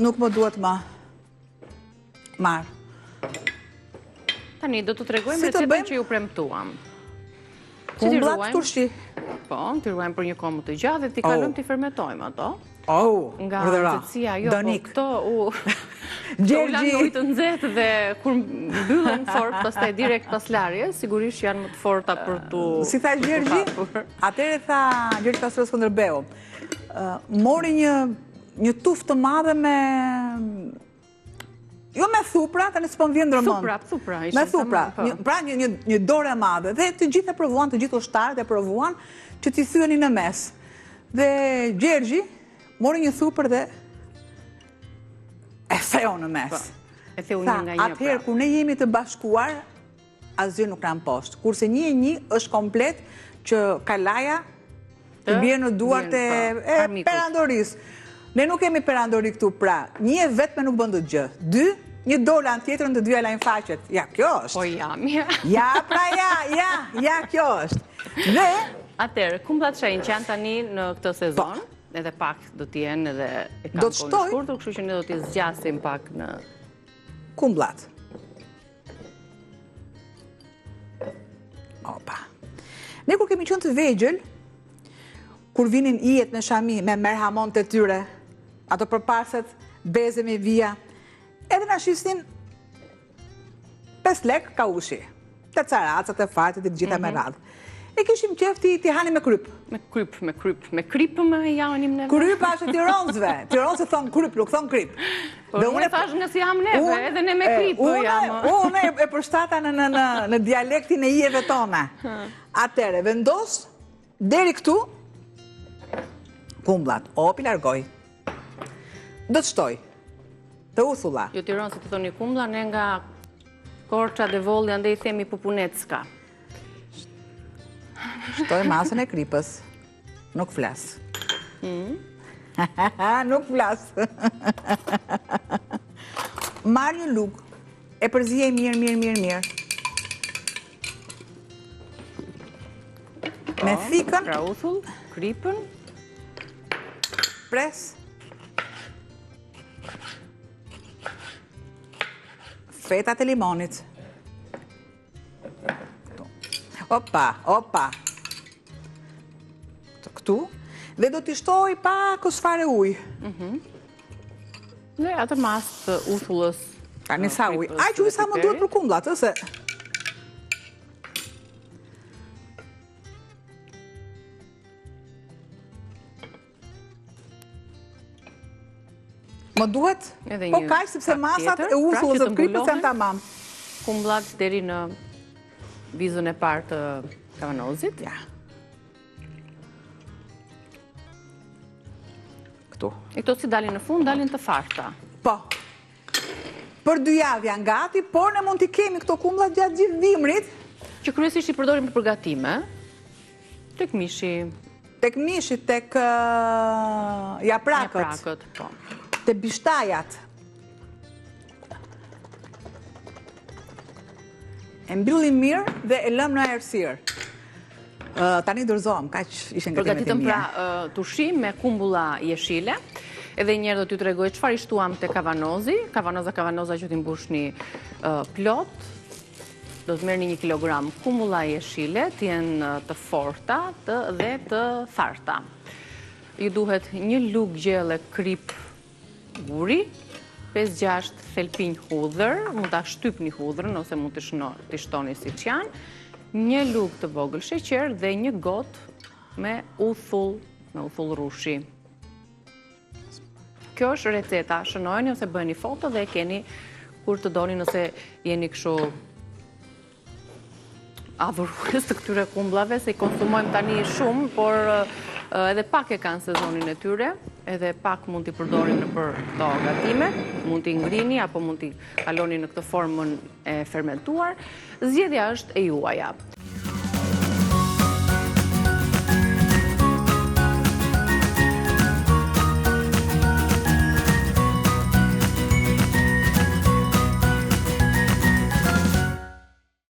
nuk më duhet më marë. Tani, do të tregojmë receptën që ju premtuam. Kumblat turshi. Po, t'i ruajmë për një kohë më të gjatë dhe t'i kalojmë t'i fermentojmë ato. Nga nxehtësia, jo, po këto u lanë ujë të nxehtë dhe kur mbyllen fort, pastaj direkt pas larjes, sigurisht janë më të forta për tu. Si tha Gjergji, atëherë tha Gjergji Kastro Skënderbeu, mori një tuftë të madhe me jo me thupra, tani s'po më vjen ndërmend. Thupra. Me thupra. Pra një dorë e madhe. Dhe të gjithë e provuan, të gjithë ushtarët e provuan që t'i thyeni në mes. Dhe Gjergji mori një thupër dhe e theu në mes. E theu një nga një. Atëherë, kur ne jemi të bashkuar, asgjë nuk kanë poshtë. Kurse një është komplet që kalaja të bje në duart e perandorisë. Ne nuk kemi perandori këtu, pra, një vetme nuk bëndë gjë. 2, një dolan tjetër në të 2 lajnë faqet. Ja, kjo është. Po jam, ja. Ja, pra, ja, kjo është. Dhe... Atëherë, kumblat shenjë që janë tani në këtë sezon, edhe pak do t'jenë edhe e kanë kohë në shkurtër, kështu që ne do t'i zgjasim pak në... Kumblat. Opa. Ne kur kemi qenë të vegjël, kur vinin ijet në Shami me merhamon të tyre, ato përparset, beze me vija, edhe na shisnin 5 lek ka ushi. Të caracat, të fatet, të gjitha me radhë. E kishim qef t'i hani me kryp. Me kryp më janim neve. Kryp ashtë tironzve. Tironzve thonë kryp, nuk thonë kryp. Dhe unë e thash nga si jam neve, edhe ne me kryp jam. Unë e përstata në dialektin e ijeve tona. Atere, vendos, deri këtu, kumblat, opi largoj. Do të shtoj, të uthulla. Jo Tiron, se të thoni kumbla, ne nga Korça dhe Volli, ande i themi pupunecka. Shtoj masën e kripës, nuk flas. Nuk flas. Marr një lugë, e përzijej mirë. Me thikën. Pra uthull, kripën. Pres. Fetat e limonit. Opa. Këtu. Dhe do t'i shtoj pak kusfare ujë. Dhe atë mas të uthullës. Ka një sa ujë. Aj që ujë sa më duhet për kumblat, ëse? Më duhet? Po kaq, sepse masat e uthullës e të kripës janë tamam. Kumblat deri në vizën e parë të kavanozit. Ja. Këtu. E këto si dalin në fund, dalin të farta. Po. Për 2 javë janë gati, por ne mund t'i kemi këto kumblat gjatë gjithë dimrit. Që kryesisht i përdorim për përgatime. Tek mishi. Tek mishi, tek japrakët. Japrakët, po. Te bishtajat. E mbyllim mirë dhe e lëm në errësirë. Tani dorëzohem, kaq ishin gatimet e mia. Përgatitëm pra tushim me kumbulla jeshile. Edhe njerë do t'ju tregoj çfarë i shtuam te kavanozi. Kavanoza që t'i mbushni plot. Do të merrni 1 kilogram kumbulla jeshile, t'jenë të forta dhe të tharta. Ju duhet 1 lugë gjelle krip guri, 5-6 thelpinj hudhër, mund ta shtypni hudhrën ose mund t'i shtoni siç janë, 1 lugë të vogël sheqer dhe 1 gotë me uthull rushi. Kjo është receta, shënojeni ose bëni foto dhe e keni kur të doni nëse jeni kështu adhurues të këtyre kumblave, se i konsumojmë tani shumë, por edhe pak e kanë sezonin e tyre, edhe pak mund t'i përdorim në për këto gatime, mund t'i ngrini apo mund t'i kaloni në këtë formën e fermentuar. Zgjedhja është e juaja.